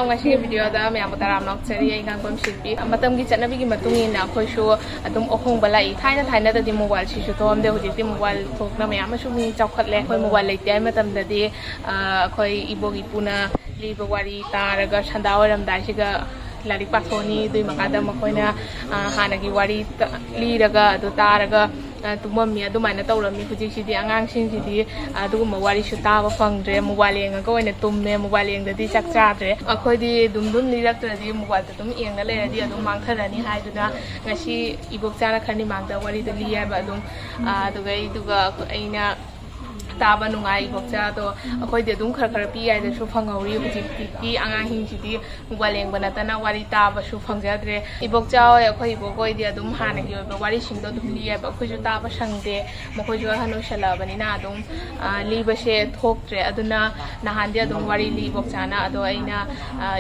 ngasi video da me am taram nok cheri ai gang kom shilpi matam gi chanabi gi matungi na khoi shu adum ohong balai thaina da di mobile shi shu tom de hoji ti mobile thok na me am shu mi chawkhat le khoi mobile le tai matam da di khoi ibogi puna li bawari taraga chanda waram dai shi ga लारिक पाथोनी दुई मकादा मखोइना हानगी वारी लीरगा अदु तारगा तुममी अदुमाइना तौरमी हुजिसिदि आंगांसिंसिदि अदुगुम वारी सु ताबा फंगद्रे mobile येंगा ओइना तुममे mobile येंगदि चाक चाद्रे अखोइदि दुम लिरक्तरदि mobile तुम येंगा लेरदि अदुम मांगथरनी हाइदुना ngasi ibokchana khani mangda wari da liyaba adum aduga aina ताबा नुंगाई बक्चा तो अखोई दे दुम खर खर पी आइ दे सु फंगौरी हुजिति आंगा हिंसिदि मोबाइल येंग बनातना वारी ताबा सु फंगजाद्रे इबोक्चा अखोई बोगोई दे दुम हानगी ओबा वारी सिंगदो दुम लियाबा अखोइजु ताबा संगदे मखोइजु हनु शलाबनिना दुम लीबसे थोक्ट्रे अदुना नहानदे दुम वारी ली बक्चाना अदो आइना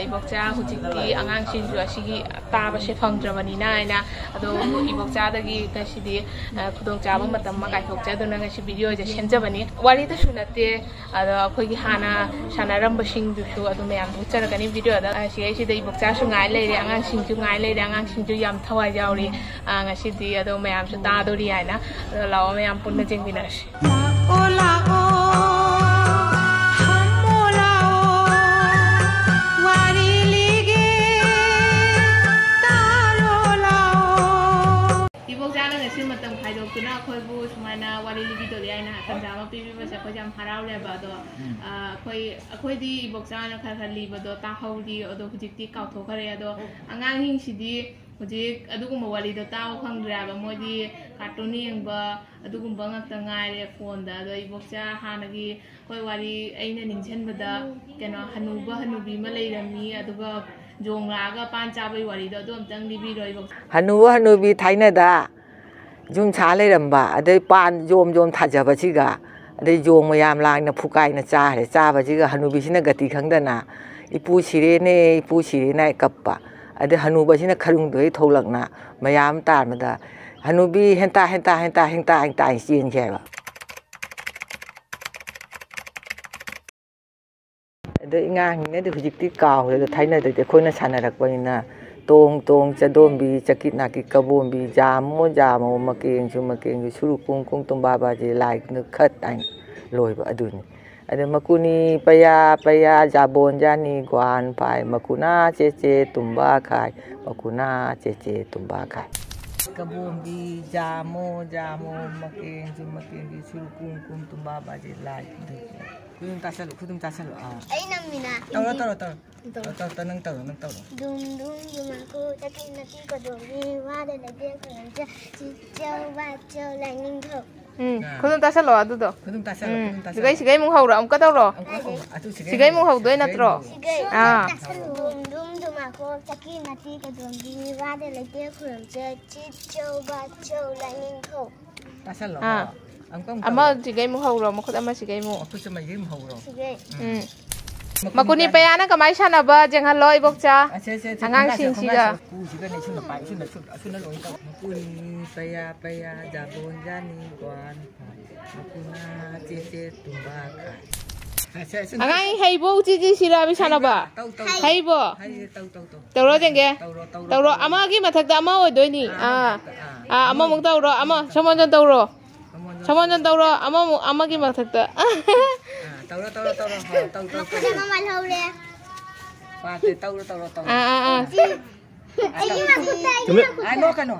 इबोक्चा हुजिति आंगांग सिंजु असिगी ताबसे फंगद्रबनिना आइना अदो इबोक्चादगी गसिदि खुदोंग चाबा मतम मा काइथोक्चा दुना गसि भिडियो जे सेंजबनि वारी तो सुनते अखोगी हाना सानारंबसिंगदुसु अदु मयाम बुचरगनी वीडियो दा सिदि बक्चासु ngai leire angangsingju ngai leire angangsingju yam thawai jauri ngasidi ado mayam su tadori aina law mayam punna jengminasi kuna khoi bu sumana wali libi do ya na kan jama pi bi ba khoi jam harau le ba do khoi di bokcha na kha kha li ba do ta hau di odo hujik ti kaw tho khare ado angang hing si di hujik adugum wali do ta khang dra ba mo di cartoon yeng ba adugum ba ngak ta ngai le phone da do bokcha hanagi khoi wali aina ningsen ba da keno hanubi ma lei rami aduga jongraga pan cha bai wali do dom tang libi roi bokcha hanubi thaina da जुम छाले रंबा अदे पान जोम थाजबसिगा अदे जोम मयाम लांगना फुकाइना चारे चाबसिगा हनुबिसिना गति खंगदना इपु Serena kappa अदे हनुबसिना खरुंदोय थौलकना मयाम तारमदा हनुबी हेंता chain खेबा अदे इंगांगने दे हुजिक्ति कावले थाइना दे खोइना सानारकपनिना tong chadombi chakit naki kabombi jamo makeng suru kung tumba ba je like nu khat ai loi ba aduni ade makuni paya jabon jani gwan pai makuna che tumba khai makuna che tumba khai kabombi jamo makeng suru kung tumba ba je like kudum tasal ai namina tao nang tao dum aku takin nati ko dum ni wa de la de ko ja chi chau ba chau la ning tho kudum tasal lo adu do kudum tasal sigai mung hau ra am ka taw ro sigai mung hau doi natro dum aku takin nati ko dum ni wa de la de ko ja chi chau ba chau la ning tho tasal lo ama sigai mung hau ro makut ama sigai mung aku sama sigai mung hau ro sigai makuni payana kamai sana ba jangan loi bokcha angang sing siga makuni paya jabon jani gwan makuna che tumba angang heibo ji sira bi sana ba heibo tawro jenge tawro ama gi mathak da ama odoi ni ama mung tawro ama samonjon tawro ama gi mathak da tawro aku jangan malu le pate tawro ai ano kano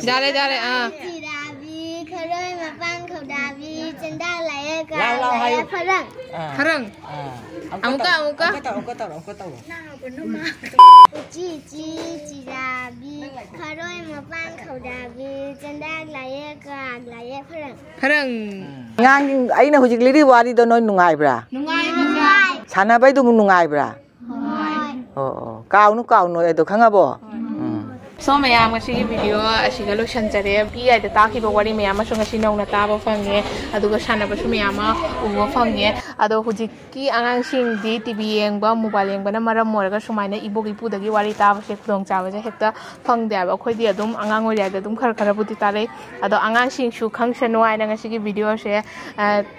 jare Dabi kharoi ma pang khau dabi chenda lai ka harang amuka ji dabi kharoi ma pang khau dabi chenda lai ka harang ngang aina hujik liri wari do noi nungai bra sana bai du nungai bra kaunu no edo khangabo So mayam ngasi video asiga loisanjare pi ai da takiba wari mayam asu ngasi nongna taba fange aduga sanaba su mayam uwa fange ado hujiki angang sing di tv yengba mobile yengba na maram moraga sumaina ibogi pudagi wari taba se khudong chawa je hekta fangde aba khoi di adum angang oi da dum khar khara buti tare ado angang sing su khangsan wai na ngasi gi video se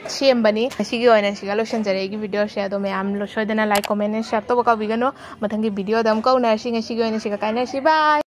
sembani ngasi gi oina siga loisanjare gi video se ado mayam lo soidana like comment and share to ba ka bigano mathangi video dam ko na sing ngasi gi oina siga kaina si bye.